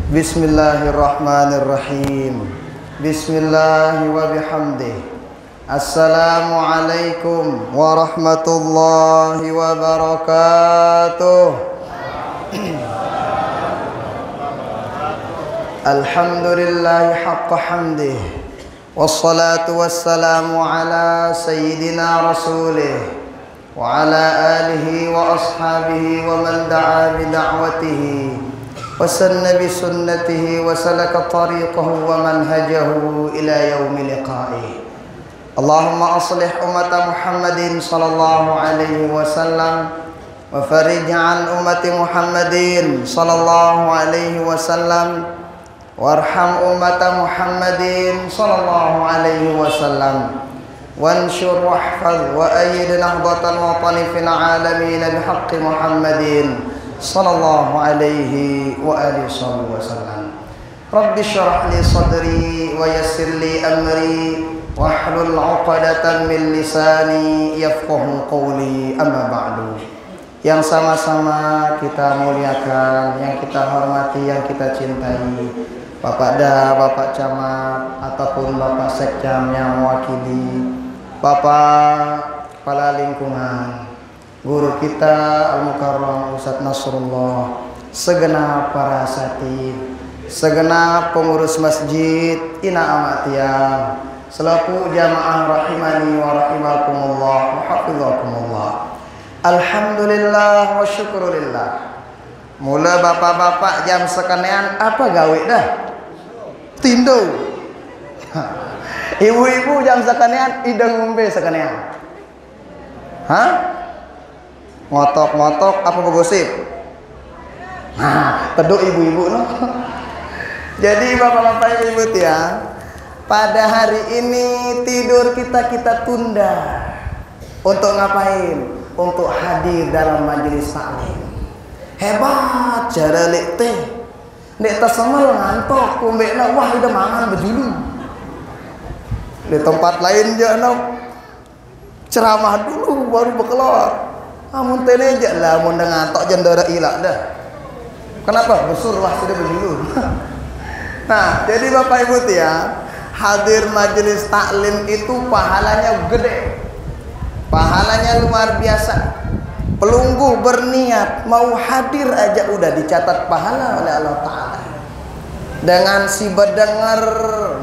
Bismillahirrahmanirrahim. Bismillahi wa bihamdih. Assalamualaikum warahmatullahi wabarakatuh. Alhamdulillahi haqqa hamdih. Wassalatu wassalamu ala sayyidina rasulih wa ala alihi wa ashabihi wa man da'a bi da'watihi وسن بسنته وسلك طريقه ومنهجه إلى يوم لقائه. اللهم أصلح أمة محمد صلى الله عليه وسلم وفرج عن أمة محمد صلى الله عليه وسلم وارحم أمة محمد صلى الله عليه وسلم وانشر واحفظ وأيد نهضة الوطن في العالمين بحق محمد sallallahu alaihi wa alihi wasallam. Rabbi syrah li sadri wa yassir li amri wahlul 'uqdatam min lisani yafqahu qawli, amma ba'du. Yang sama-sama kita muliakan, yang kita hormati, yang kita cintai, Bapak Da, Bapak Camat ataupun Bapak Sekcam yang mewakili, Bapak Kepala Lingkungan, guru kita Al-Mukarram Ustadz Nasrullah, segenap para asatidz, segenap pengurus masjid, ina amatiyah, selaku jamaah rahimani wa rahimakumullah wa hafizakumullah. Alhamdulillah wa syukurillah. Mula bapak-bapak jam sekenean apa gawe dah? Tindo. Ibu-ibu jam sekenean ideng ngombe sekenean. Hah? Ngotok-ngotok apa begosip? Nah, peduk ibu-ibu no. Jadi bapak-bapak ibu ya, pada hari ini tidur kita tunda. Untuk ngapain? Untuk hadir dalam majelis taklim. Hebat cara lek teh. Nek tasemel ngantok kumbekna wah udah mangan bejulu. Di tempat lain je no. Ceramah dulu baru berkeluar. Amun tene aja lah, amun dengan tok jendera ilak dah. Kenapa? Bersurlah sudah begitu. Nah, jadi Bapak Ibu ya, hadir majelis taklim itu pahalanya gede. Pahalanya luar biasa. Pelungguh berniat mau hadir aja udah dicatat pahala oleh Allah Ta'ala. Dengan si berdengar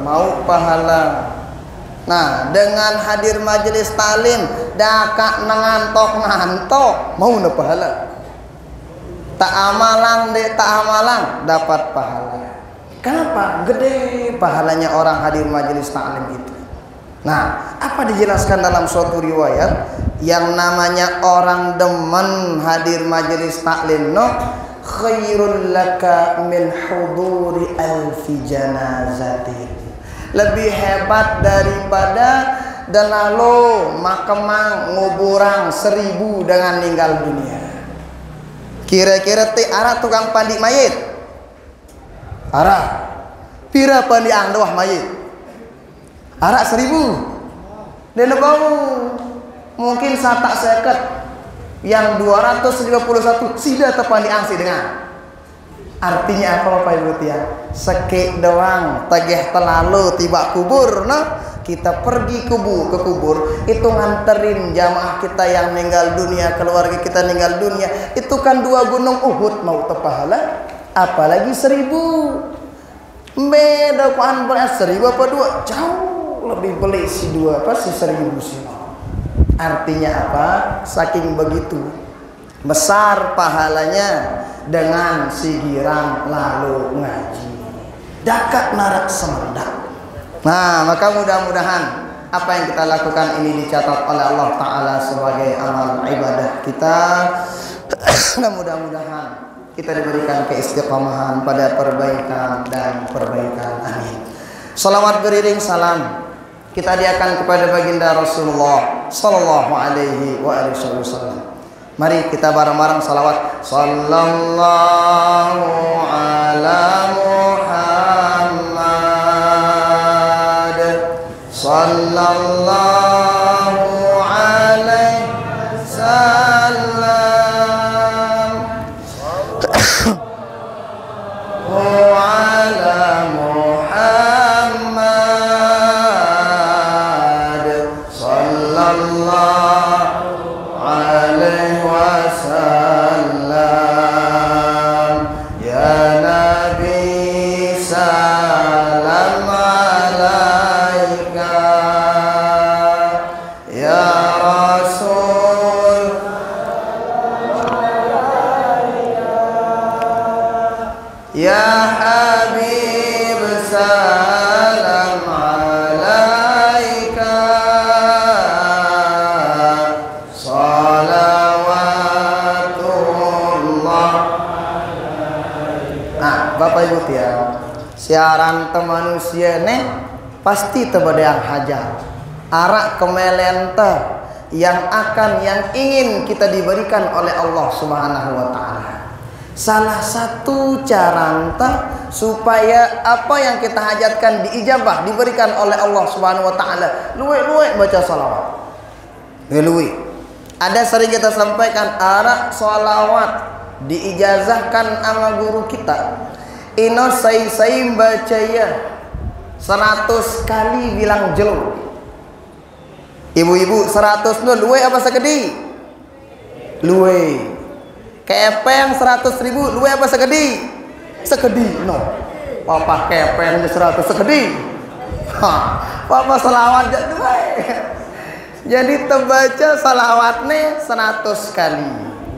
mau pahala. Nah, dengan hadir majelis taklim dakak ngantok mau na pahala. Tak amalang dapat pahala. Kenapa? Gede pahalanya orang hadir majelis taklim itu. Nah, apa dijelaskan dalam suatu riwayat yang namanya orang demen hadir majelis taklim no khairul laka min huduri alfi janazatin. Lebih hebat daripada dan lalu makemang nguburang 1000 dengan meninggal dunia. Kira-kira ti arah tukang pandi mayit. Arah pira pandi andwah mayit. Arah 1000. Dan bau mungkin satak seket yang 251 sida tepandi angsi dengan. Artinya apa Bapak Ibu ya? Sekek doang tagih terlalu tiba kubur nah. Kita pergi ke kubur itu nganterin jamaah kita yang meninggal dunia, keluarga kita meninggal dunia, itu kan 2 gunung Uhud mau terpahala, apalagi 1000. Beda pan beras 1000 apa 2 jauh lebih beli si 2 apa si 1000 sih. Artinya apa? Saking begitu besar pahalanya dengan si girang lalu ngaji dakat narak semendak. Nah, maka mudah-mudahan apa yang kita lakukan ini dicatat oleh Allah Ta'ala sebagai amal ibadah kita. Dan mudah-mudahan kita diberikan keistiqomahan pada perbaikan dan perbaikan. Amin. Salawat beriring salam kita hadiahkan kepada baginda Rasulullah Sallallahu alaihi wa alihi wasallam. Mari kita bareng-bareng salawat. Sallallahu ala Muhammad sallallahu alaihi wasallam. Nabi salam alaika, ya Rasul ya Habib salam alaika, salawatullah. Nah, Bapak Ibu tiang, siaran manusia nih pasti terbeda yang hajar arak kemelente yang ingin kita diberikan oleh Allah Subhanahu wa taala. Salah satu cara supaya apa yang kita hajatkan diijabah, diberikan oleh Allah Subhanahu wa taala, luwe-luwe baca salawat. Luwe. Ada sering kita sampaikan arak salawat diijazahkan sama guru kita. Ino say baca ya 100 kali bilang jelu. Ibu-ibu 100 luwe apa segedi? Luwe. Kepeng 100.000 luwe apa segedi? Segedi. No. Papa kepeng 100 segedi. Papa selawat luwe. Jadi terbaca salawatnya 100 kali.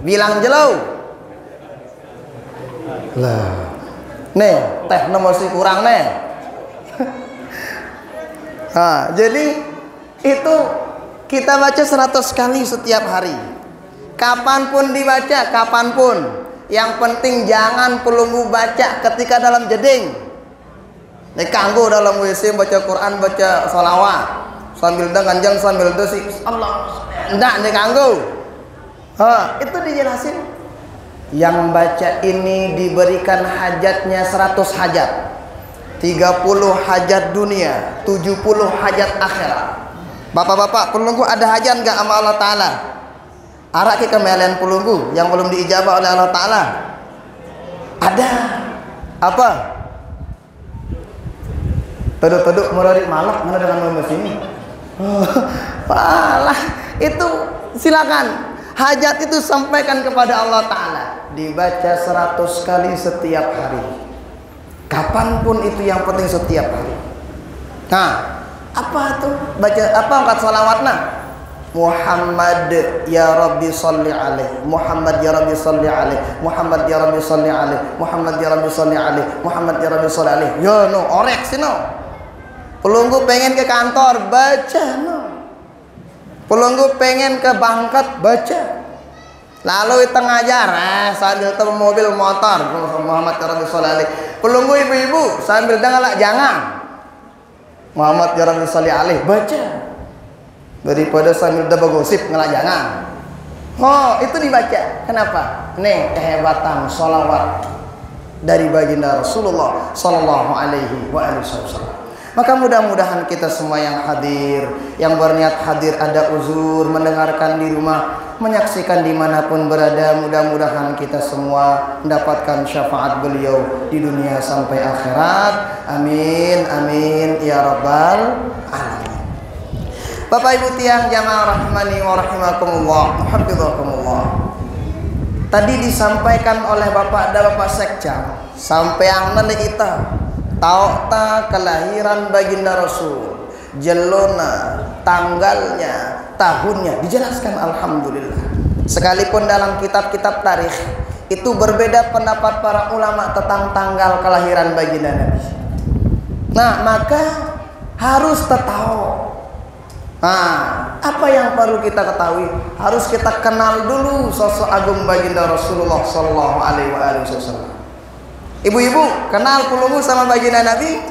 Bilang jelau. Lah. Nih, teh masih kurang nih. Nah, jadi itu kita baca 100 kali setiap hari. Kapanpun dibaca, kapanpun. Yang penting jangan pelunggu baca ketika dalam jeding. Nek kanggo dalam WC baca Quran, baca salawat sambil ganjang sambil dosi Allah. Enggak nek kanggo. Itu dijelasin. Yang baca ini diberikan hajatnya 100 hajat. 30 hajat dunia, 70 hajat akhirat. Bapak-bapak, pelunggu ada hajat enggak sama Allah Ta'ala? Arak ke kemelian pelunggu yang belum diijabah oleh Allah Ta'ala. Ada. Apa? Teduk-teduk mulai malak mana dengan memes ini. Alah, itu silakan. Hajat itu sampaikan kepada Allah Ta'ala. Dibaca 100 kali setiap hari. Kapanpun itu, yang penting setiap hari. Nah, apa tuh? Baca apa angkat salawatna? Muhammad ya Rabbi salli alaih, Muhammad ya Rabbi salli alaih, Muhammad ya Rabbi salli alaih, Muhammad ya Rabbi salli alaih, Muhammad ya Rabbi salli alaih. Yo no, orek sih no. Pelunggu pengen ke kantor, baca no. Pelunggu pengen ke bangkat, baca. Lalu itu ngajar, sambil temu mobil motor, Muhammad ya Rabbi salli alaih. Pelunggu ibu-ibu sambil dengar jangan. Muhammad ya Rabbi salli alaih, baca. Daripada sambil daba gosip ngelajangan. Itu dibaca. Kenapa? Nih kehebatan sholawat dari baginda Rasulullah Sallallahu Alaihi Wasallam. Maka mudah-mudahan kita semua yang hadir, yang berniat hadir ada uzur, mendengarkan di rumah, menyaksikan dimanapun berada, mudah-mudahan kita semua mendapatkan syafaat beliau di dunia sampai akhirat. Amin, amin ya rabbal alamin. Bapak Ibu tiang jamaah rahmani wa rahimakumullah, hafizakumullah. Tadi disampaikan oleh Bapak dan Bapak Sekjam sampai yang ita tauta kelahiran baginda Rasul, jelona, tanggalnya, tahunnya dijelaskan, alhamdulillah. Sekalipun dalam kitab-kitab tarikh itu berbeda pendapat para ulama tentang tanggal kelahiran baginda Nabi. Nah, maka harus tahu. Nah, apa yang perlu kita ketahui? Harus kita kenal dulu sosok agung baginda Rasulullah Sallallahu Alaihi Wasallam. Ibu-ibu, kenal pelunggu sama baginda Nabi?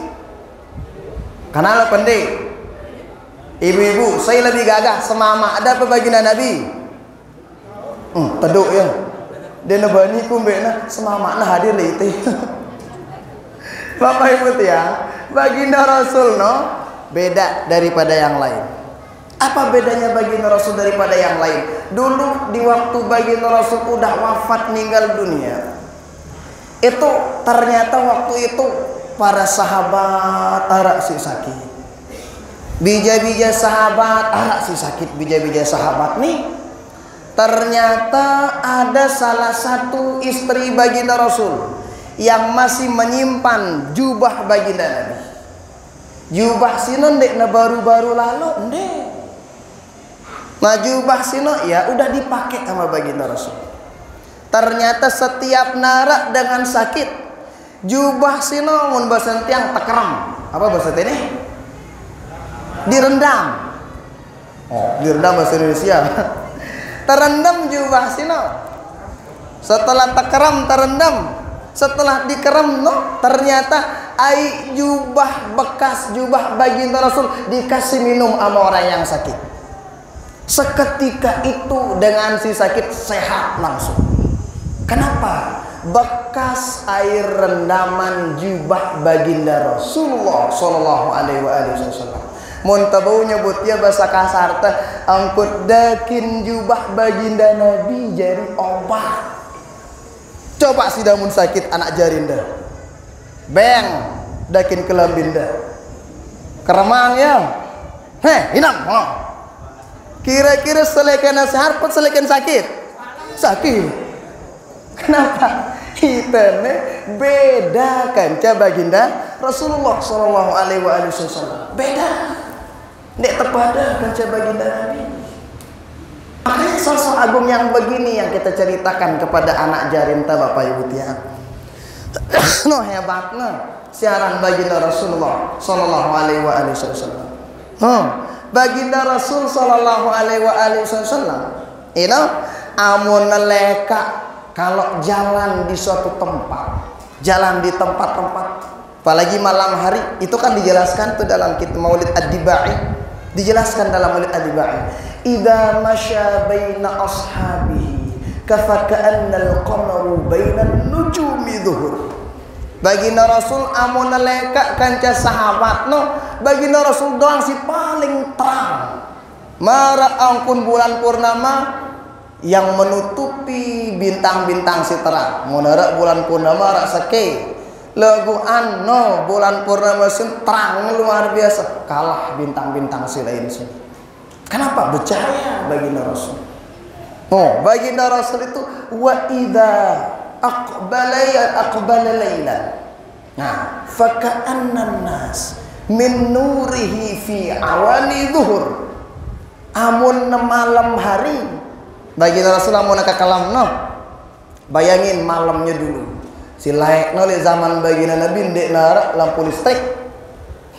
Kenal apa ndek? Ibu-ibu, saya lebih gagah semama. Ada apa baginda Nabi? Teduk ya. Dia nabani kumbena semama nah hadir itu. Bapak Ibu ya, baginda Rasul no beda daripada yang lain. Apa bedanya baginda Rasul daripada yang lain? Dulu di waktu baginda Rasul udah wafat meninggal dunia, itu ternyata waktu itu para sahabat arak si sakit, bija-bija sahabat arak si sakit, bija-bija sahabat nih. Ternyata ada salah satu istri baginda Rasul yang masih menyimpan jubah baginda Nabi. Jubah sino ndek na baru-baru lalu ndek. Nah jubah sino ya udah dipakai sama baginda Rasul. Ternyata setiap narak dengan sakit, jubah sino mun bahasa tiang tekerem. Apa bahasa ini? Direndam. Oh, direndam bahasa Indonesia. Terendam jubah sino. Setelah tekerem terendam, setelah dikerem no, ternyata ai jubah bekas jubah baginda Rasul dikasih minum sama orang yang sakit. Seketika itu dengan si sakit sehat langsung. Kenapa? Bekas air rendaman jubah baginda Rasulullah sallallahu alaihi wasallam. Mun tabau nyebut ya bahasa kasar teh angkut dakin jubah baginda Nabi jadi obat. Coba si damun sakit anak jarinda. Beng dakin kelambinda. Keremang ya. Inam. Kira-kira selekan nasihat pun selekan sakit. Sakit. Kenapa? Kita beda kanca baginda Rasulullah sallallahu alaihi wasallam. Beda. Nek tepada kanca baginda Nabi. Makanya sosok agung yang begini yang kita ceritakan kepada anak jarinta Bapak Ibu tiang. No hebatnya siaran baginda Rasulullah sallallahu alaihi wasallam. Baginda Rasul sallallahu alaihi wasallam. Ini amun leka kalau jalan di suatu tempat, jalan di tempat-tempat, apalagi malam hari, itu kan dijelaskan tuh dalam kitab Maulid Ad-Dibai, dijelaskan dalam Maulid Ad-Dibai. Idza masya baina ashabihi kafaka'annal qamaru bainan nujumi dhuhur. Baginda Rasul amun leka kanca sahabat no, baginda Rasul doang si paling terang. Mara angkun bulan purnama yang menutupi bintang-bintang si terang. Munara bulan purnama rak sake leguan no bulan purnama sin terang luar biasa, kalah bintang-bintang si lain sini. Kenapa? Bercahaya baginda Rasul. Oh, baginda Rasul itu wa idza aqbala lailan. Nah, faka'annan nas min nurihi fi awali dhuhur. Amun malam hari baginda Rasul amun ka kalam no. Bayangin malamnya dulu. Si layak no zaman baginda Nabi ndek nara lampu listrik.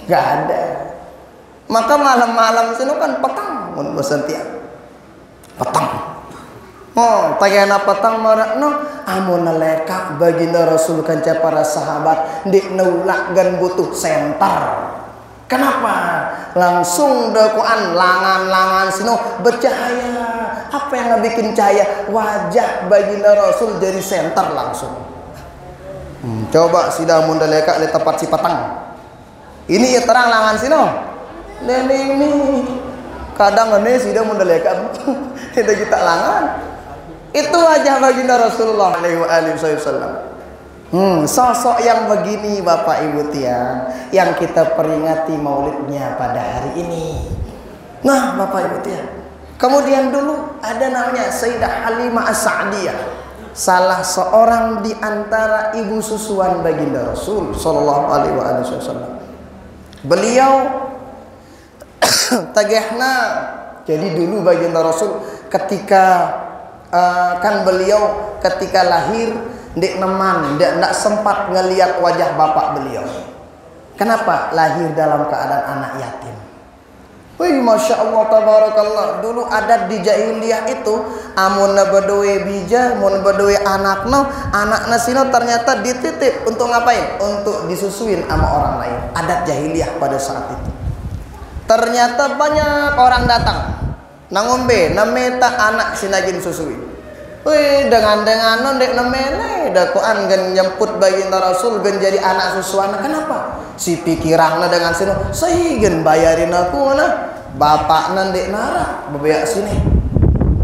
Enggak ada. Maka malam-malam sini kan petang mun besantia. Petang. Oh, tagana petang marakno amun leka baginda Rasul kanca para sahabat ndek naulak gan butuh senter. Kenapa? Langsung dakuan langan-langan sino bercahaya. Apa yang bikin cahaya? Wajah baginda Rasul jadi senter langsung. Coba sida mun leka di tempat si petang. Ini ya terang langan sino. Dan ini kadang ini sida mun leka itu kita langan. Itu wajah baginda Rasulullah alaihi wasallam. Sosok yang begini Bapak Ibu tiang yang kita peringati maulidnya pada hari ini. Nah Bapak Ibu tiang, kemudian dulu ada namanya Sayyidah Halimah As-Sa'diyah, salah seorang di antara ibu susuan baginda Rasul sallallahu alaihi wasallam. Beliau tagahna, jadi dulu baginda Rasul ketika kan beliau ketika lahir ndek neman, ndak sempat ngelihat wajah bapak beliau. Kenapa? Lahir dalam keadaan anak yatim. Wih, masya Allah, tabarakallah. Dulu adat di jahiliyah itu, amun bedowe bija, mun bedowe anakno, anakna sino ternyata dititip untuk ngapain? Untuk disusuin sama orang lain. Adat jahiliyah pada saat itu. Ternyata banyak orang datang. Nangombe, nameta anak sinagin susuin. Wih, dengan ndek namene dakuan gen nyemput baginda Rasul gen jadi anak susuana. Kenapa? Si pikiranna dengan sini, saya gen bayarin aku mana? Bapak ndek nara bebeak sini.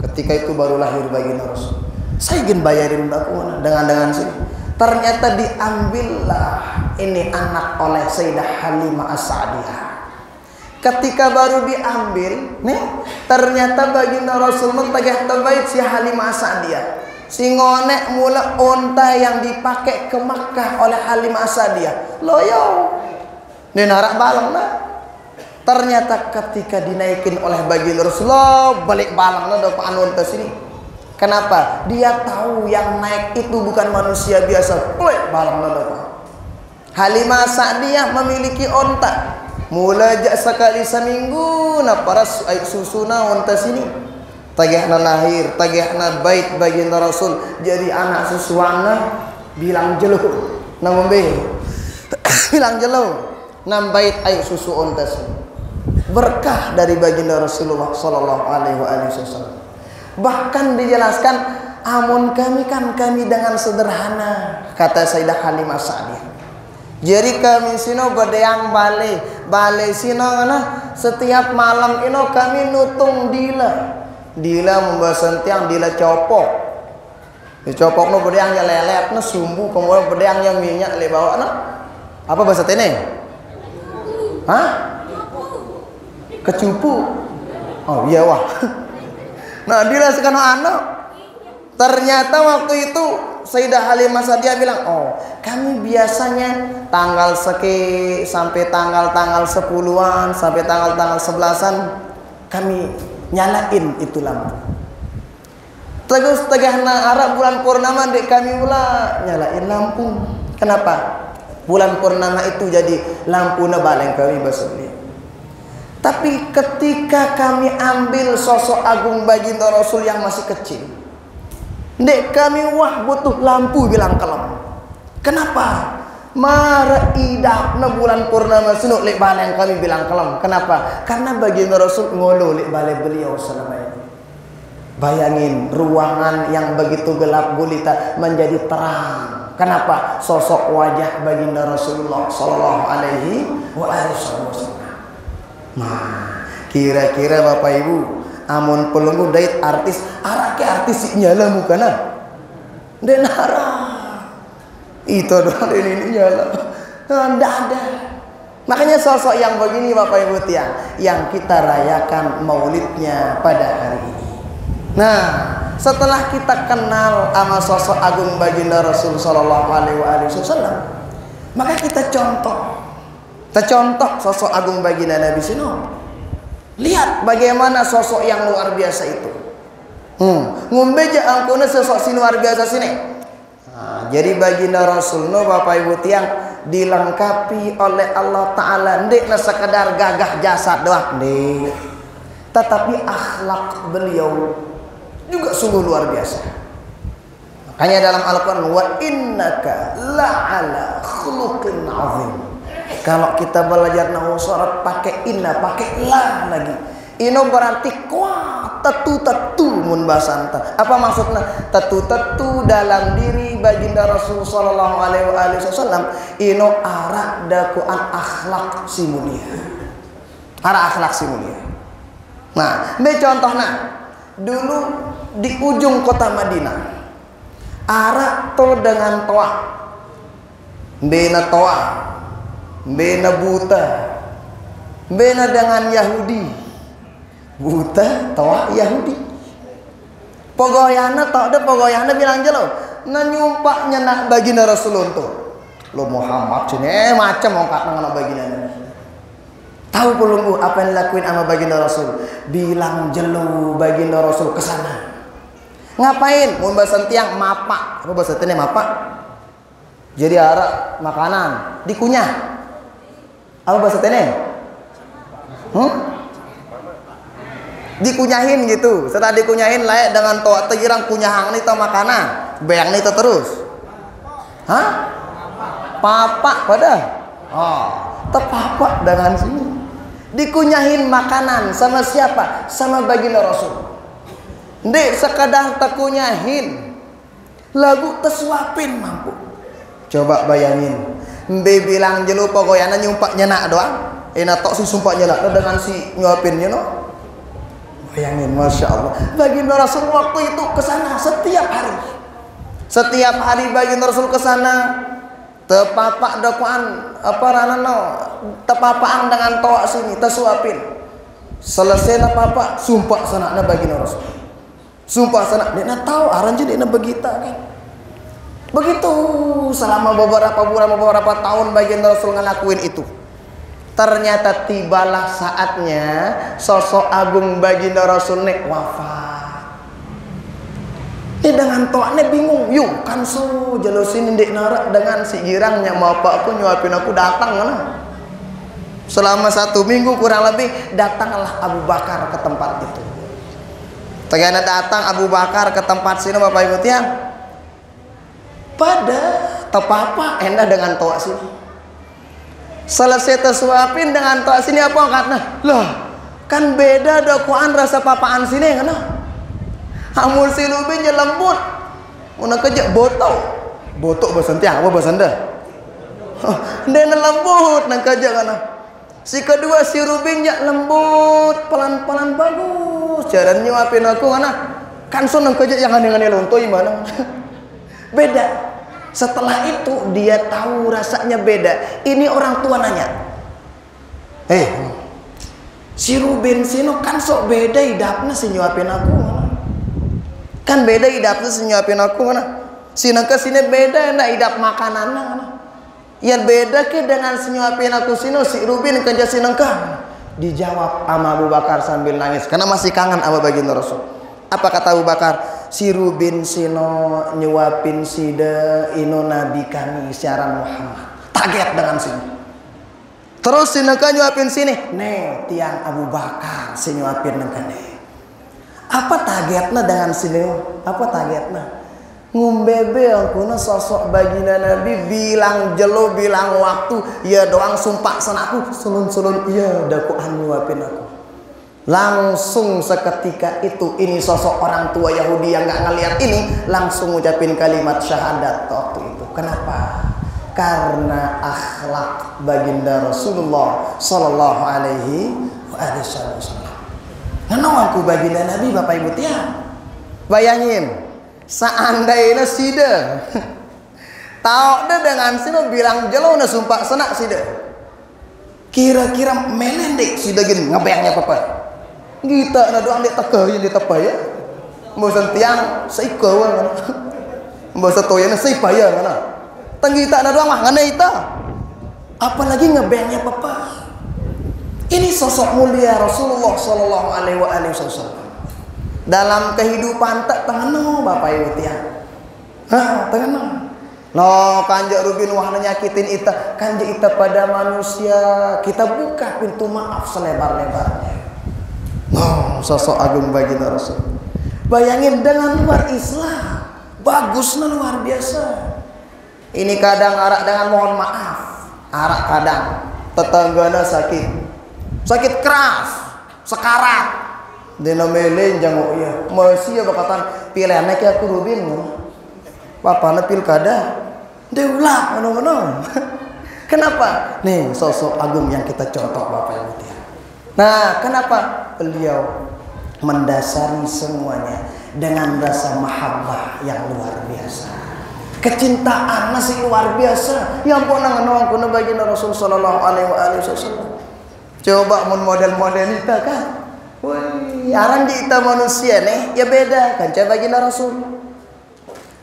Ketika itu baru lahir baginda Rasul. Saya gen bayarin aku mana? Dengan sini. Ternyata diambillah ini anak oleh Sayyidah Halimah As-Sa'diyah. Ketika baru diambil, nih ternyata baginda Rasul mentagih tabaid si Halimah As-Sa'diyah. Singonek mula unta yang dipakai ke Makkah oleh Halimah Sa'diyah. Loyo. Dia narak balang lah. Ternyata ketika dinaikin oleh baginda Rasulullah, balik balang lah dapat unta sini. Kenapa? Dia tahu yang naik itu bukan manusia biasa. Balik balang lah dapat. Halimah Sa'diyah memiliki unta. Mula jak sekali seminggu na paras air susuna unta sini. Tagihna lahir, tagihna bait baginda Rasul. Jadi anak susuana bilang jeluh nambe. Bilang jeluh nam bait air susu unta sini. Berkah dari baginda Rasulullah sallallahu alaihi wasallam. Bahkan dijelaskan, amun kami kan kami dengan sederhana, kata Sayyidah Halimah Sa'diyah. Jadi kami sino berdeang bale sino kana setiap malam ino kami nutung dila membawa tiang dila copok. Dicopok no berdeangnya lelet no sumbu kemudian berdeangnya minyak le bawa no. Apa bahasa tene? Hah? Kecupu. Oh iya wah. Nah dila sekano anak. Ternyata waktu itu Sayyidah Halimah Sa'diyah bilang, oh kami biasanya tanggal seke sampai tanggal 10-an sampai tanggal 11-an kami nyalain itu lampu. Terus tegahna Arab bulan purnama dek kami pula nyalain lampu. Kenapa? Bulan purnama itu jadi lampu na baleng kami basuli. Tapi ketika kami ambil sosok agung baginda Rasul yang masih kecil, dek kami wah butuh lampu bilang kelam. Kenapa? Mara idap na bulan purnama sunuk lek baleng kami bilang kelam. Kenapa? Karena baginda Rasul ngolo lek balai beliau selama ini. Bayangin ruangan yang begitu gelap gulita menjadi terang. Kenapa? Sosok wajah baginda Rasulullah sallallahu alaihi wasallam. Nah, kira-kira Bapak Ibu, amun pelunggu dait artis, arah ke artis nyala mukana. Denara. Itu doang ini nyala. Nggak ada. Makanya sosok yang begini Bapak Ibu tiang yang kita rayakan maulidnya pada hari ini. Nah, setelah kita kenal sama sosok agung baginda Rasul sallallahu alaihi wasallam, maka kita contoh sosok agung baginda Nabi sino. Lihat bagaimana sosok yang luar biasa itu. Ngumbeja angkuna sosok si luar biasa sini. Nah, jadi baginda Rasul no Bapak Ibu tiang dilengkapi oleh Allah Ta'ala ndek na sekedar gagah jasad doang ndek, tetapi akhlak beliau juga sungguh luar biasa. Makanya dalam Al-Quran wa innaka la'ala khuluqin azim. Kalau kita belajar nahwu syarat pakai inna, pakai la lagi. Ino berarti kuat tetu mun basanta. Apa maksudnya? Tetu dalam diri baginda Rasul sallallahu alaihi wasallam ino arah dakuan akhlak si mulia. Arah akhlak si mulia. Nah, ini contohnya dulu di ujung kota Madinah. Arah to dengan toa. Bena toa. Bena buta. Bena dengan Yahudi. Buta toa Yahudi. Pogoyana tak ada pogoyana bilang aja lo. Nah nyumpaknya nak baginda Rasulullah tuh. Lo Muhammad sini macam ongkat dengan baginda Nabi. Tahu pelunggu apa yang dilakuin sama baginda Rasul? Bilang jelu baginda Rasul ke sana. Ngapain? Mun bahasa tiang mapak. Apa bahasa tiang mapak? Jadi arah makanan dikunyah. Apa bahasa tiang? Dikunyahin gitu. Setelah dikunyahin layak dengan toa tegirang kunyahang itu makanan. Bayang itu terus. Hah? Papak pada? Oh, tepapak dengan sini. Dikunyahin makanan sama siapa? Sama baginda Rasul. Ndek sekadar tekunyahin. Lagu tersuapin mampu. Coba bayangin. Mbe bilang jelu pokoknya nyumpak nyenak doang. Enak tok si sumpah nyenak dengan si nyuapin you know. Bayangin, Masya Allah. Baginda Rasul waktu itu ke sana setiap hari. Setiap hari baginda Rasul ke sana. Tepapak dakwaan apa ranano? Tepapaan dengan toa sini, tersuapin. Selesai na papa, sumpah sana na baginda Rasul. Sumpah sana, dia tahu aranji dia begitu kan. Begitu selama beberapa bulan, beberapa tahun baginda Rasul ngelakuin itu. Ternyata tibalah saatnya sosok agung baginda Rasul nek wafat. Dengan toaknya bingung, yuk kan so jalusin dek narak dengan si girangnya mau apa aku nyuapin aku datang kan. Selama 1 minggu kurang lebih datanglah Abu Bakar ke tempat itu. Tegana datang Abu Bakar ke tempat sini Bapak Ibu tiang. Pada tepapa endah dengan toak sini. Selesai tersuapin dengan toak sini apa katanya? Lah kan beda dakwaan rasa papaan sini kan? Amul silubin lembut. Una kejak botok bahasa tiang apa bahasa anda? Dia lembut nak kejak kan? Si kedua si rubingnya lembut, pelan-pelan bagus. Cara nyuapin aku kan so nang kejak yang aneh-aneh lonto gimana? Beda. Setelah itu dia tahu rasanya beda. Ini orang tua nanya, si Rubin sino kan sok beda hidapnya si nyuapin aku kan beda hidapnya si nyuapin aku si nangka sini beda nak hidap makanannya yang beda ke dengan si nyuapin aku sino si Rubin kerja si nangka. Dijawab sama Abu Bakar sambil nangis karena masih kangen sama baginda Rasul. Apa kata Abu Bakar? Si Rubin sino nyuapin sida ino nabi kami siaran Muhammad. Target dengan sini. Terus si nangka nyuapin sini. Nih tiang Abu Bakar si nyuapin nangka nih. Apa targetnya dengan sini? Apa targetnya? Ngumbebel kuna sosok baginda Nabi bilang jelo bilang waktu ya doang sumpah senaku sulun-sulun iya dakwaan nyuapin aku. Langsung seketika itu ini sosok orang tua Yahudi yang gak ngeliat ini langsung ngucapin kalimat syahadat waktu itu. Kenapa? Karena akhlak baginda Rasulullah Sallallahu Alaihi Wasallam. Kenapa aku baginda Nabi Bapak Ibu tiang? Bayangin, seandainya sida tahu deh dengan sino bilang jelo na sumpah senak sida. Kira-kira melendek sida gini ngebayangnya apa? Kita na doang dek tekahin di tepa ya. Bosan tiang seiko kan. Bosan toyana seipaya kan. Tenggita na doang mah ngana ita. Apalagi ngebayangnya apa? Ini sosok mulia Rasulullah Sallallahu Alaihi Wasallam. Dalam kehidupan tak tengenang Bapak Ibu tiang. Tengenang. No kanjak Rubin wah nyakitin ita, kanjak ita pada manusia. Kita buka pintu maaf selebar-lebarnya. No sosok agung baginda Rasul. Bayangin dengan luar Islam, bagusnya luar biasa. Ini kadang arak dengan mohon maaf, arak kadang tetanggana sakit keras, sekarat. Dina melen jangan iya. Masih ya bakatan pilihannya kayak aku Rubin. Papana pilkada. Deulah mana-mana. Kenapa? Nih sosok agung yang kita contoh Bapak Ibu. Nah, kenapa? Beliau mendasari semuanya dengan rasa mahabbah yang luar biasa. Kecintaan masih luar biasa. Yang pernah ngenong kuna baginda Rasul Sallallahu Alaihi Wasallam. Coba model-model kita kan. Woi, aran kita manusia nih ya beda kan cara baginda Rasul.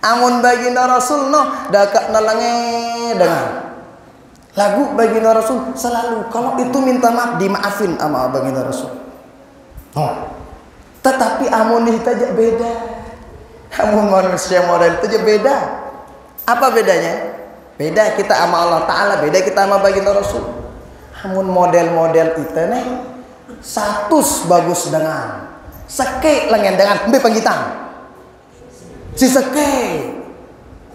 Amun baginda Rasul no dakak nalange dengan lagu baginda Rasul selalu kalau itu minta maaf dimaafin sama baginda Rasul. Oh. Tetapi amun kita aja beda. Amun manusia model itu aja beda. Apa bedanya? Beda kita sama Allah Ta'ala, beda kita sama baginda Rasul. Amun model-model itu nih status bagus dengan seke lengan dengan ambil penggitang si seke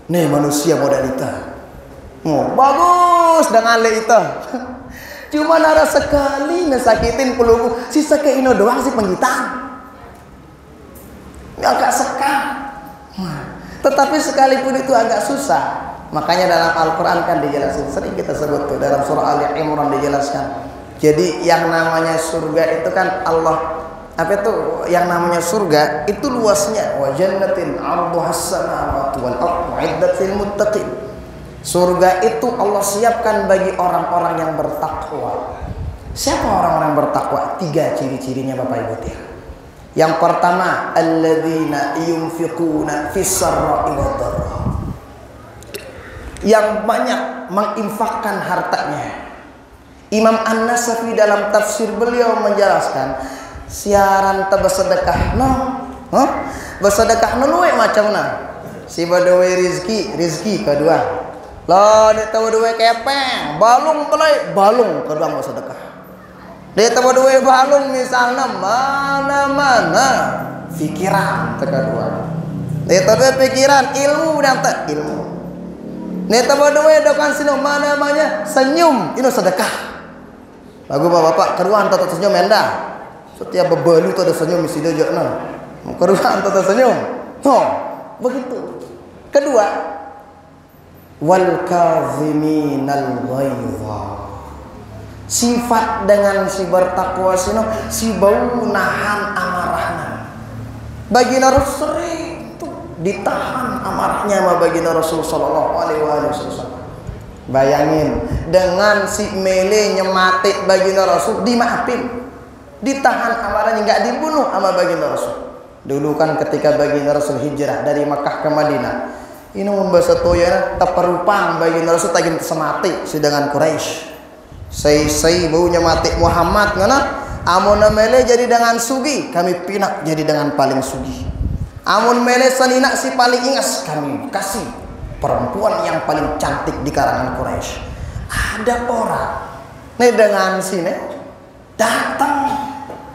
nih manusia modalita bagus dengan le itu cuma nara sekali ngesakitin peluru si seke ino doang si penggitang agak sekal tetapi sekalipun itu agak susah. Makanya dalam Al-Quran kan dijelaskan, sering kita sebut tuh dalam surah Ali Imran dijelaskan. Jadi yang namanya surga itu kan Allah apa itu yang namanya surga itu luasnya wa jannatin 'arduhas samawati wal ardu 'iddat lil muttaqin. Surga itu Allah siapkan bagi orang-orang yang bertakwa. Siapa orang-orang bertakwa? 3 ciri-cirinya Bapak Ibu. Yang pertama, alladzina yunfiquna fis sarra'i wad dharra. Yang banyak menginfakkan hartanya. Imam An-Nasafi dalam tafsir beliau menjelaskan, siaran ta bersedekah bersedekah luwe macam mana? Si badawe rizki kedua. Lah dia tahu duwe kepeng, balung belai, balung kedua mau sedekah. Dia tahu duwe balung misalnya mana-mana pikiran kedua. Dia tahu duwe pikiran, ilmu dan tak ilmu. Dia tahu duwe dokan sino mana namanya senyum, ini sedekah. Lagu bapak kedua antar senyum endah. Setiap bebalu tu ada senyum isi dia jangan. Kedua antar senyum. Begitu. Kedua, wal kaziminal ghaidha. Sifat dengan si bertakwa sino si bau nahan amarahna. Baginda Rasul sering tu ditahan amarahnya sama baginda Rasul sallallahu alaihi wasallam. Bayangin dengan si mele nyematik baginda Rasul dimaafin, ditahan amarahnya, nggak dibunuh sama baginda Rasul. Dulu kan ketika baginda Rasul hijrah dari Makkah ke Madinah, ini membahas toya teperupang baginda Rasul tagin semati sedangkan Quraisy. Saya baunya mati Muhammad ngana amun mele jadi dengan sugi, kami pinak jadi dengan paling sugi. Amun mele sanina si paling ingas, kami kasih perempuan yang paling cantik di kalangan Quraisy. Ada orang nih dengan sini datang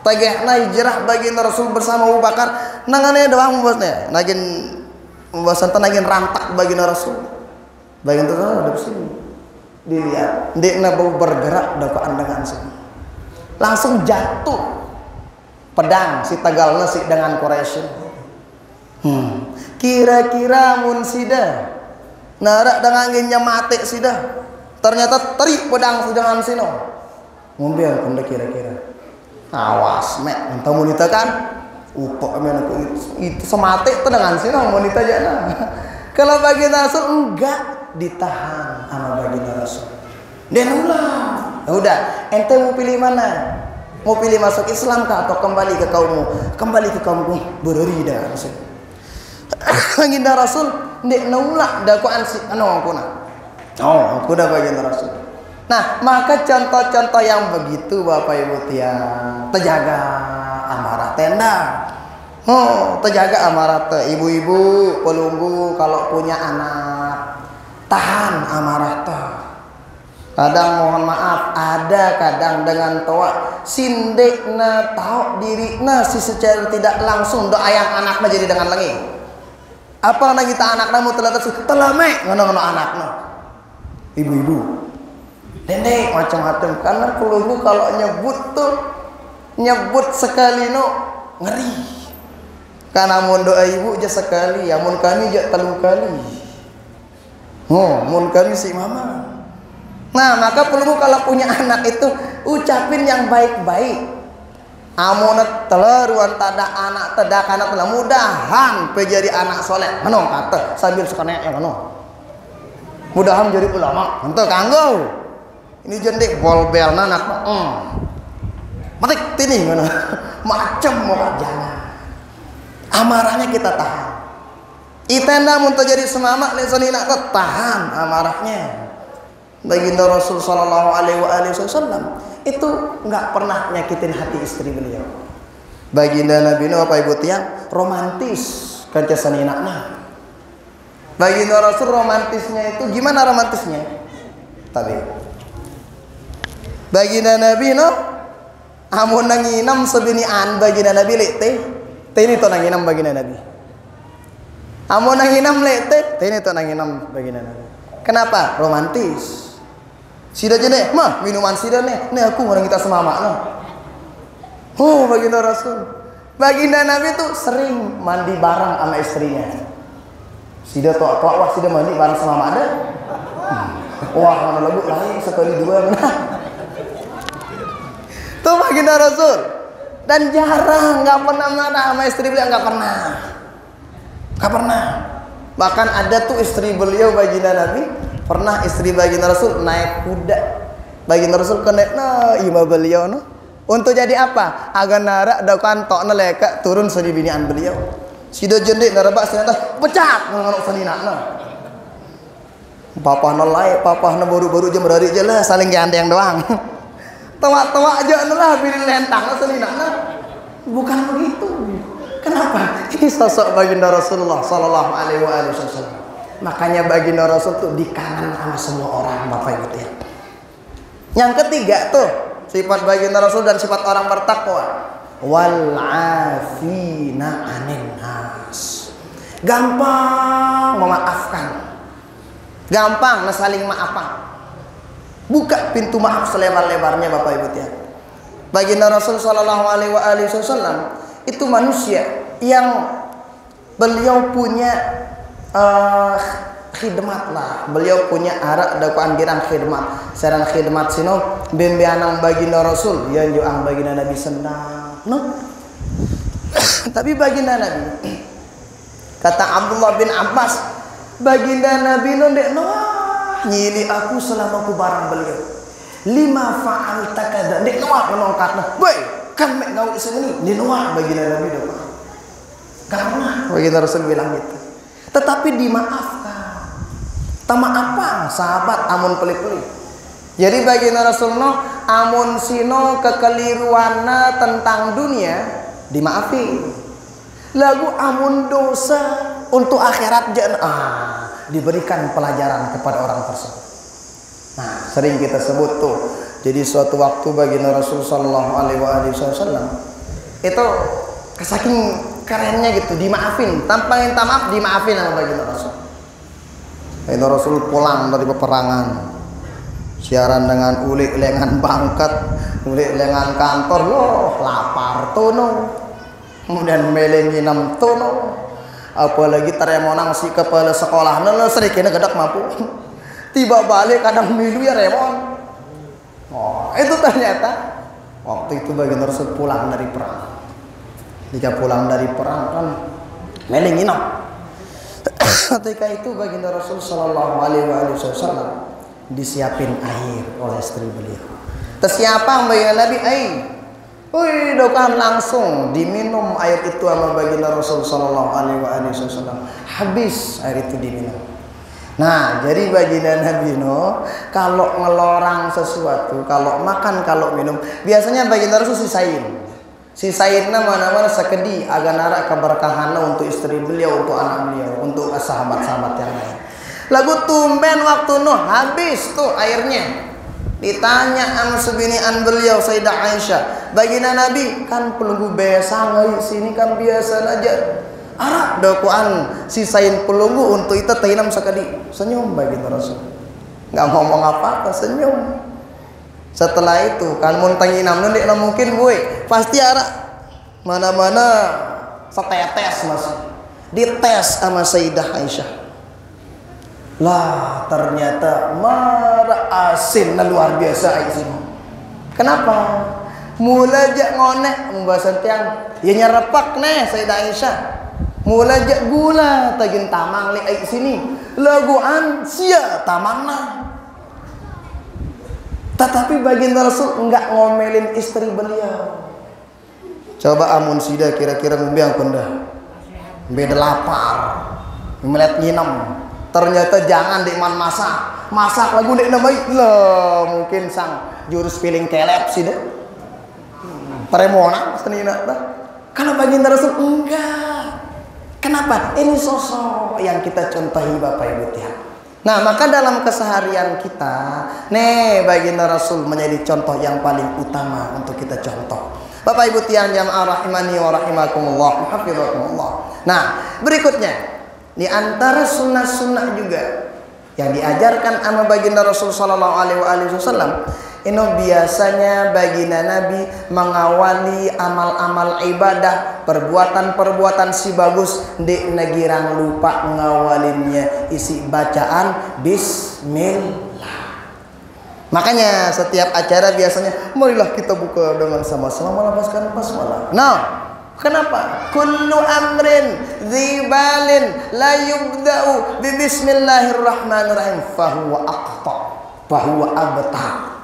tagihna hijrah baginda Rasul bersama Abu Bakar nangane doang membahasnya nagin pembahasan nagin rantak baginda Rasul. Baginda Rasul ada di sini. Dilihat ndekna bau bergerak dakwaan dengan sini. Langsung jatuh pedang si tagalna si dengan Quraisy. Kira-kira mun sida narak dengan ginnya mati sida. Ternyata terik pedang dengan sino. Ngombean kenda kira-kira. Awas mek entah monita kan upok men aku itu semate itu dengan sino monita jana. Kalau baginda Rasul enggak ditahan sama baginda Rasul. Dan udah ente mau pilih mana? Mau pilih masuk Islam kah atau kembali ke kaummu? Kembali ke kaummu bereri dah Rasul. Baginda Rasul ndek naula dakwaan si kuna. Aku dah baginda Rasul. Nah, maka contoh-contoh yang begitu Bapak Ibu tiang terjaga amarah tenda. Terjaga amarah ibu-ibu pelunggu kalau punya anak tahan amarah kadang mohon maaf ada kadang dengan toa sindekna tahu dirina si secara tidak langsung doa yang anaknya jadi dengan lengi apa na kita anakna mu telah mek ngono anakna ibu-ibu dendek macam-macam karena pelunggu kalau nyebut sekali no ngeri karena mun doa ibu aja sekali ya mun kami aja telu kali mun kami si mama. Nah maka pelunggu kalau punya anak itu ucapin yang baik-baik. Amunat teleruan tada anak teda kana telah mudahan jadi anak soleh. Mano kata sambil sekane yang mano. Mudahan jadi ulama. Henteu kanggo. Ini jendek bolbel anak. Matik tini ngono. Macam mau jangan. Amarahnya kita tahan. Itenda mun terjadi semamak lesanina tahan amarahnya. Baginda Rasul sallallahu alaihi wasallam itu enggak pernah nyakitin hati istri beliau. Baginda Nabi apa ibu tiang romantis kanca saninakna. Baginda Rasul romantisnya itu gimana romantisnya? Tapi baginda Nabi amun nanginam sebinian baginda Nabi lete ini to nanginam baginda Nabi. Amun nanginam lete ini to nanginam baginda Nabi. Kenapa? Romantis. Sida aja nih, mah minuman sida nih aku orang kita semamak baginda Rasul. Baginda Nabi tuh sering mandi bareng sama istrinya. Sida tua wah sida mandi bareng semamak ada. Wah mana lagu lain sekali dua mana. Tuh baginda Rasul. Dan jarang nggak pernah marah sama istri beliau nggak pernah. Bahkan ada tuh istri beliau baginda Nabi. Pernah istri baginda Rasul naik kuda. Baginda Rasul kena ima beliau Untuk jadi apa? Agar narak dakan tok neleka turun seni binian beliau. Sido jendik narabak senata pecat nganuk seninakna. Papa nolai, papa na baru-baru jam berari je lah saling gandeng doang. Tawa-tawa aja lah bilin lentang seninakna. Bukan begitu. Kenapa? Ini sosok baginda Rasulullah sallallahu alaihi wasallam. Makanya baginda Rasul tuh dikangen sama semua orang, Bapak Ibu ya. Yang ketiga tuh sifat baginda Rasul dan sifat orang bertakwa. Wal afina 'anil nas. Gampang memaafkan. Gampang saling maafkan. Buka pintu maaf selebar-lebarnya, Bapak Ibu ya. Baginda Rasul sallallahu alaihi wasallam itu manusia yang beliau punya khidmat lah. Beliau punya arak dakwaan girang khidmat. Saran khidmat sino bembeanang baginda Rasul yang juang baginda Nabi sendang. No? Tapi baginda Nabi kata Abdullah bin Abbas, baginda Nabi ndek nyili aku selama ku barang beliau. Lima fa'al takada ndek menongkatna. Boy, kan mek gawe sini ni baginda Nabi dah. Karena baginda Rasul bilang gitu. Tetapi dimaafkan. Tama apa sahabat amun pelik-pelik. Jadi baginda Rasul amun sino kekeliruanna tentang dunia dimaafi. Lagu amun dosa untuk akhirat diberikan pelajaran kepada orang tersebut. Nah, sering kita sebut tuh. Jadi suatu waktu baginda Rasul sallallahu alaihi wasallam itu saking kerennya gitu, dimaafin tanpa minta maaf, dimaafin sama baginda Rasul. Baginda Rasul pulang dari peperangan, siaran dengan ulik lengan bangkat, ulik lengan kantor, loh lapar tono, kemudian melengi 6 tono, apalagi taremonang si kepala sekolah nelo sedikit gedak mampu, tiba balik kadang milu ya remon. Oh, itu ternyata waktu itu baginda Rasul pulang dari perang. Jika pulang dari perang kan melengi 6. Ketika itu baginda Rasul sallallahu alaihi wasallam disiapin air oleh istri beliau. Tersiapang baginda Nabi air. Wih, dokan langsung diminum air itu sama baginda Rasul sallallahu alaihi wasallam. Habis air itu diminum. Nah, jadi baginda Nabi kalau ngelorang sesuatu, kalau makan, kalau minum, biasanya baginda Rasul sisainna mana-mana sekedi agar narak keberkahannya untuk istri beliau, untuk anak beliau, untuk sahabat-sahabat yang lain. Lagu tumben waktu habis tuh airnya. Ditanya sama sebinian beliau Sayyidah Aisyah, baginda Nabi kan pelunggu biasa ngai sini kan biasa aja. Arak dakwaan sisain pelunggu untuk itu tainam sekedi. Senyum baginda Rasul. Nggak ngomong apa-apa, senyum. Setelah itu kan muntanginam nanti mungkin boy pasti arak mana-mana setetes mas dites sama Sayyidah Aisyah. Lah ternyata marah asin luar biasa asin. Kenapa? Mula jak ngonek membahasan tiang ya nyerepak nih Sayyidah Aisyah. Mula jak gula tagin tamang li ai sini laguan sia tamangna. Tetapi baginda Rasul enggak ngomelin istri beliau. Coba amun sida kira-kira ngombe konda. Beda lapar. Melet nginam. Ternyata jangan diman masak. Masak lagu dek namai. Lah mungkin sang jurus piling kelep sih deh. Peremona senina dah. Kalau baginda Rasul enggak. Kenapa? Ini sosok yang kita contohi Bapak Ibu ya. Nah, maka dalam keseharian kita, baginda Rasul menjadi contoh yang paling utama untuk kita contoh. Bapak Ibu tiang jamaah rahimani wa rahimakumullah, hafizakumullah. Nah, berikutnya di antara sunnah-sunnah juga yang diajarkan sama baginda Rasul sallallahu alaihi wasallam, ini biasanya baginda Nabi mengawali amal-amal ibadah, perbuatan-perbuatan si bagus di negirang lupa ngawalinnya isi bacaan bismillah. Makanya setiap acara biasanya marilah kita buka dengan sama-sama melafazkan basmalah. Nah, kenapa? Kullu amrin dzibalin la yubda'u bi bismillahirrahmanirrahim fahuwa aqta, fahuwa abtar.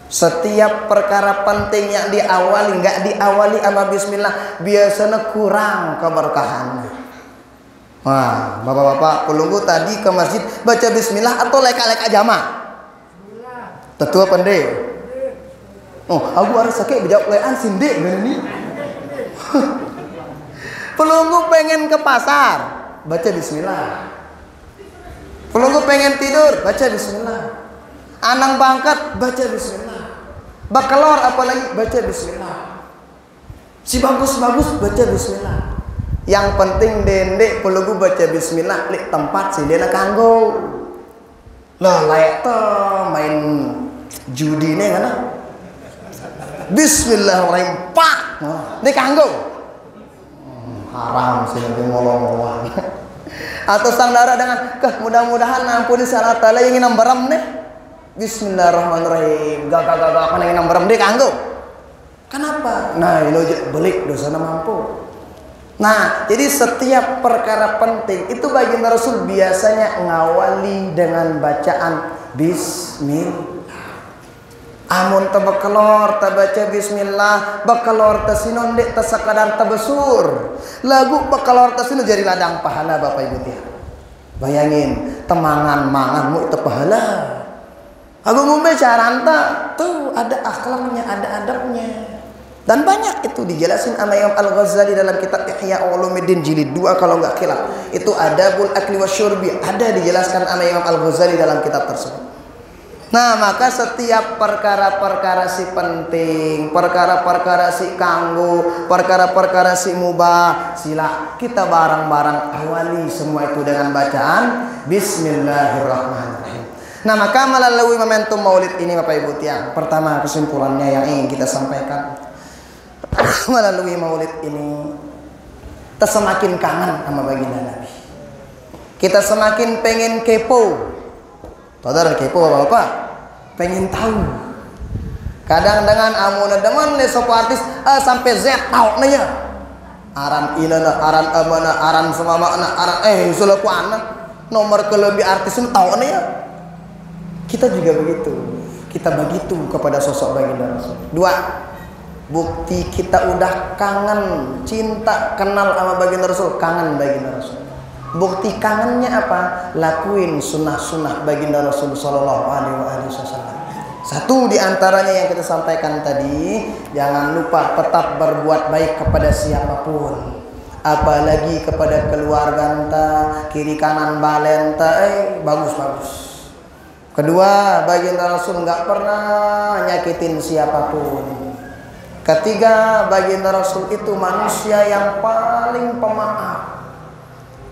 Setiap perkara penting yang diawali nggak diawali sama bismillah biasanya kurang keberkahannya. Wah, bapak-bapak pelunggu tadi ke masjid baca bismillah atau leka-leka jama? Tetua pandai. Oh, aku harus sakit bijak lean sindik gini. Pelunggu pengen ke pasar, baca bismillah. Pelunggu pengen tidur, baca bismillah. Anang bangkat, baca bismillah. Bakelor apalagi, baca bismillah. Si bagus-bagus, baca bismillah. Yang penting dendek pelunggu baca bismillah di tempat si dia kanggo. Lah layak tuh main judi nih kan? Bismillahirrahmanirrahim, pak, di kanggo. Haram sih nanti ngolong-ngolong. Atau sang darah dengan mudah-mudahan ampuni salah taala yang ingin nembarem nih. Bismillahirrahmanirrahim. Gak kan ingin nembarem deh kanggo. Kenapa? Nah ini belik dosanya mampu. Nah jadi setiap perkara penting itu baginda Rasul biasanya ngawali dengan bacaan Bismillah. Amun tabakelor tabaca bismillah bakalor tasinon dek tasakadar tabesur lagu bakalor tasino jadi ladang pahala bapak ibu tia. Bayangin temangan manganmu itu pahala. Aku ngombe caranta tuh ada akhlaknya ada adabnya dan banyak itu dijelasin sama Imam Al-Ghazali dalam kitab Ihya Ulumuddin jilid 2 kalau nggak khilaf itu adabul akli wasyurbi ada dijelaskan sama Imam Al-Ghazali dalam kitab tersebut. Nah maka setiap perkara-perkara si penting, perkara-perkara si kanggo, perkara-perkara si mubah, sila kita barang-barang awali semua itu dengan bacaan Bismillahirrahmanirrahim. Nah maka melalui momentum maulid ini Bapak Ibu tiang, pertama kesimpulannya yang ingin kita sampaikan melalui maulid ini kita semakin kangen sama baginda Nabi. Kita semakin pengen kepo. Saudara kepo bapak-bapak pengen tahu. Kadang dengan amuna deman le sopo artis sampai Z tahu nanya. Aran ilana, aran amana, aran semamana, aran sulaku anak. Nomor kelebih artis tahu nanya. Kita juga begitu. Kita begitu kepada sosok baginda Rasul. 2. Bukti kita udah kangen, cinta, kenal sama baginda Rasul, kangen baginda Rasul. Bukti kangennya apa? Lakuin sunnah-sunnah baginda Rasul Sallallahu Alaihi Wasallam. Satu diantaranya yang kita sampaikan tadi, jangan lupa tetap berbuat baik kepada siapapun, apalagi kepada keluarga enta, kiri kanan balenta, bagus-bagus. Kedua, baginda Rasul nggak pernah nyakitin siapapun. Ketiga, baginda Rasul itu manusia yang paling pemaaf.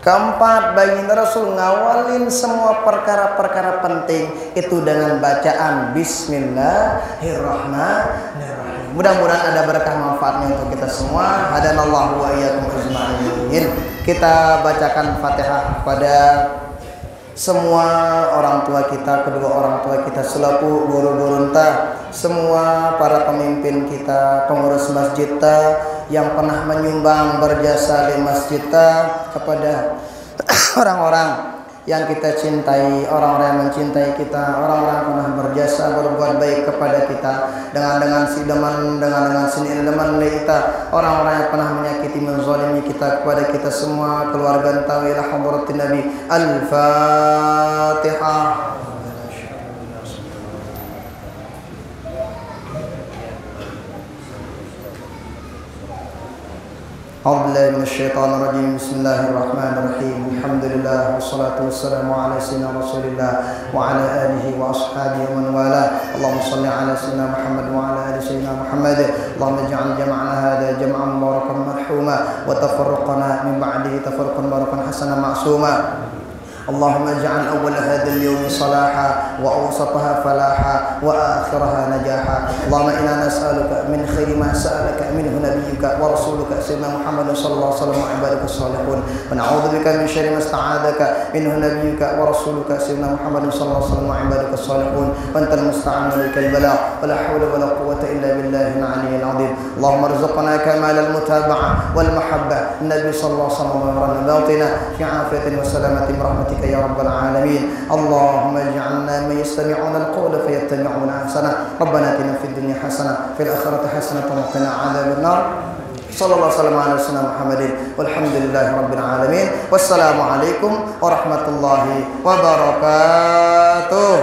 Keempat, baginda Rasul ngawalin semua perkara-perkara penting itu dengan bacaan Bismillahirrahmanirrahim. Mudah-mudahan ada berkah manfaatnya untuk kita semua. Hadanallahu wa iyyakum ajma'in. Kita bacakan Fatihah pada semua orang tua kita, kedua orang tua kita selaku guru-guru enta, semua para pemimpin kita, pengurus masjid kita yang pernah menyumbang berjasa di masjid kita, kepada orang-orang yang kita cintai, orang-orang yang mencintai kita, orang-orang yang pernah berjasa berbuat baik kepada kita, dengan si deman, dengan si deman kita, orang-orang yang pernah menyakiti menzalimi kita, kepada kita semua, keluarga enta ila hadratin Nabi. Al-Fatihah. أعوذ بالله من الشيطان الرجيم بسم الله الرحمن الرحيم الحمد لله والصلاة والسلام على سيدنا رسول الله وعلى آله وأصحابه ومن والاه اللهم صل على سيدنا محمد وعلى آل سيدنا محمد اللهم اجعل جمعنا هذا جمعا مباركا مرحوما وتفرقنا من بعده تفرقا مباركا حسنا معصوما اللهم اجعل أول هذا اليوم صلاحا وأوسطها فلاحا وآخرها نجاحا اللهم إنا نسألك من خير ما سألك منه نبيك ورسولك سيدنا محمد صلى الله عليه وسلم وعبادك الصالحون ونعوذ بك من شر ما استعاذك منه نبيك ورسولك سيدنا محمد صلى الله عليه وسلم وعبادك الصالحون وأنت المستعان عليك البلاغ ولا حول ولا قوة إلا بالله العلي العظيم اللهم ارزقنا كمال المتابعة والمحبة النبي صلى الله عليه وسلم ومن باطنا في عافية وسلامة برحمتك برحمتك يا رب العالمين. اللهم اجعلنا من يستمعون القول فيتبعون أحسنه. ربنا آتنا في الدنيا حسنة في الآخرة حسنة وقنا عذاب النار. صلى الله وسلم على سيدنا محمد والحمد لله رب العالمين. والسلام عليكم ورحمة الله وبركاته.